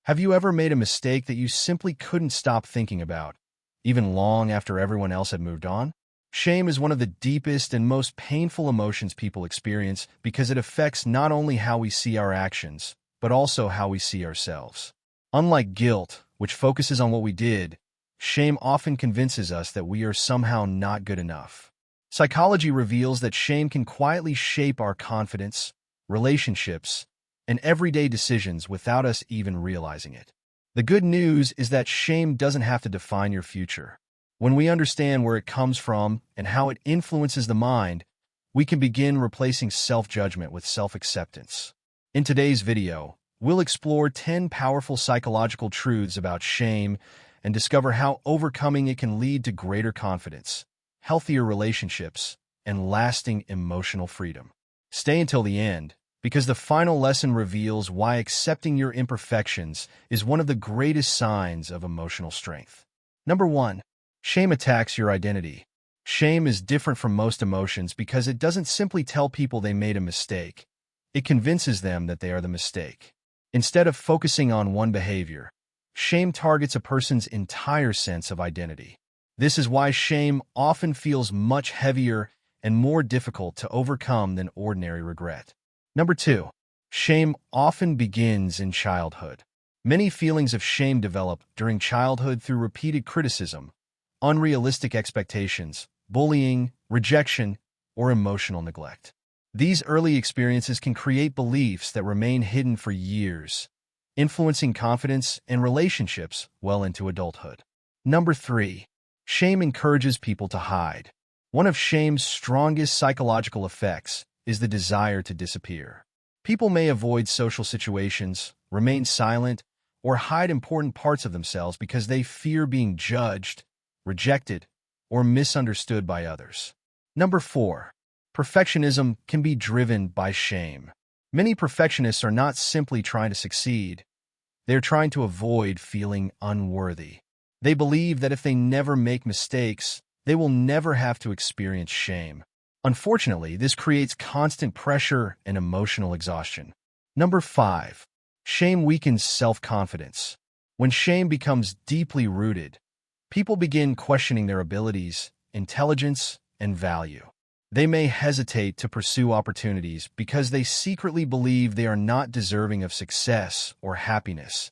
Have you ever made a mistake that you simply couldn't stop thinking about, even long after everyone else had moved on? Shame is one of the deepest and most painful emotions people experience because it affects not only how we see our actions, but also how we see ourselves. Unlike guilt, which focuses on what we did, shame often convinces us that we are somehow not good enough. Psychology reveals that shame can quietly shape our confidence, relationships, and everyday decisions without us even realizing it. The good news is that shame doesn't have to define your future. When we understand where it comes from and how it influences the mind, we can begin replacing self-judgment with self-acceptance. In today's video, we'll explore 10 powerful psychological truths about shame and discover how overcoming it can lead to greater confidence, healthier relationships, and lasting emotional freedom. Stay until the end, because the final lesson reveals why accepting your imperfections is one of the greatest signs of emotional strength. Number 1. Shame attacks your identity. Shame is different from most emotions because it doesn't simply tell people they made a mistake. It convinces them that they are the mistake. Instead of focusing on one behavior, shame targets a person's entire sense of identity. This is why shame often feels much heavier and more difficult to overcome than ordinary regret. Number 2. Shame often begins in childhood. Many feelings of shame develop during childhood through repeated criticism, unrealistic expectations, bullying, rejection, or emotional neglect. These early experiences can create beliefs that remain hidden for years, influencing confidence and relationships well into adulthood. Number 3. Shame encourages people to hide. One of shame's strongest psychological effects is the desire to disappear. People may avoid social situations, remain silent, or hide important parts of themselves because they fear being judged, rejected, or misunderstood by others. Number 4. Perfectionism can be driven by shame. Many perfectionists are not simply trying to succeed. They're trying to avoid feeling unworthy. They believe that if they never make mistakes, they will never have to experience shame. Unfortunately, this creates constant pressure and emotional exhaustion. Number 5. Shame weakens self-confidence. When shame becomes deeply rooted, people begin questioning their abilities, intelligence, and value. They may hesitate to pursue opportunities because they secretly believe they are not deserving of success or happiness,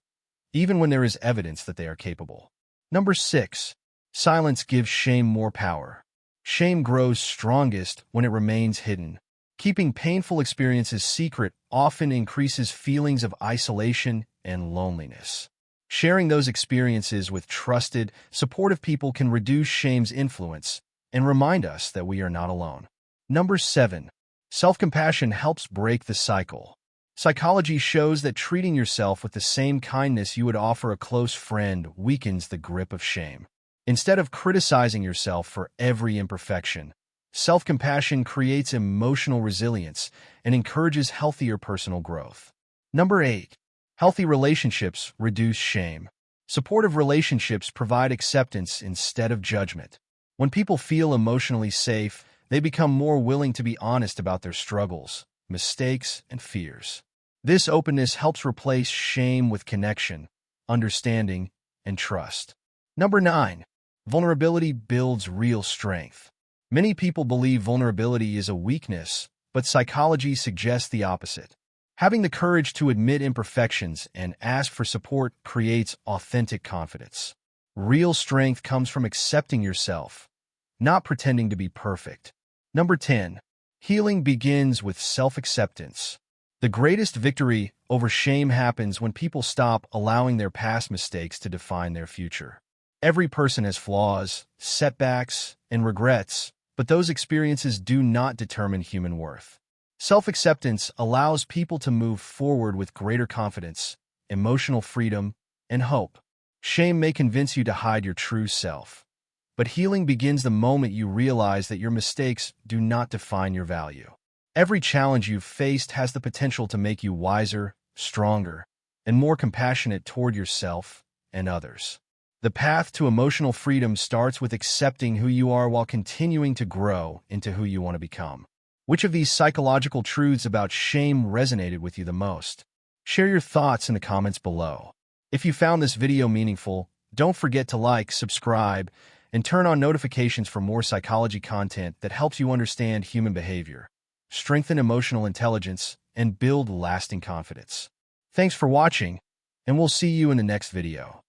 even when there is evidence that they are capable. Number 6. Silence gives shame more power. Shame grows strongest when it remains hidden. Keeping painful experiences secret often increases feelings of isolation and loneliness. Sharing those experiences with trusted, supportive people can reduce shame's influence and remind us that we are not alone. Number 7. Self-compassion helps break the cycle. Psychology shows that treating yourself with the same kindness you would offer a close friend weakens the grip of shame. Instead of criticizing yourself for every imperfection, self-compassion creates emotional resilience and encourages healthier personal growth. Number 8. Healthy relationships reduce shame. Supportive relationships provide acceptance instead of judgment. When people feel emotionally safe, they become more willing to be honest about their struggles, mistakes, and fears. This openness helps replace shame with connection, understanding, and trust. Number 9. Vulnerability builds real strength. Many people believe vulnerability is a weakness, but psychology suggests the opposite. Having the courage to admit imperfections and ask for support creates authentic confidence. Real strength comes from accepting yourself, not pretending to be perfect. Number 10. Healing begins with self-acceptance. The greatest victory over shame happens when people stop allowing their past mistakes to define their future. Every person has flaws, setbacks, and regrets, but those experiences do not determine human worth. Self-acceptance allows people to move forward with greater confidence, emotional freedom, and hope. Shame may convince you to hide your true self, but healing begins the moment you realize that your mistakes do not define your value. Every challenge you've faced has the potential to make you wiser, stronger, and more compassionate toward yourself and others. The path to emotional freedom starts with accepting who you are while continuing to grow into who you want to become. Which of these psychological truths about shame resonated with you the most? Share your thoughts in the comments below. If you found this video meaningful, don't forget to like, subscribe, and turn on notifications for more psychology content that helps you understand human behavior, strengthen emotional intelligence, and build lasting confidence. Thanks for watching, and we'll see you in the next video.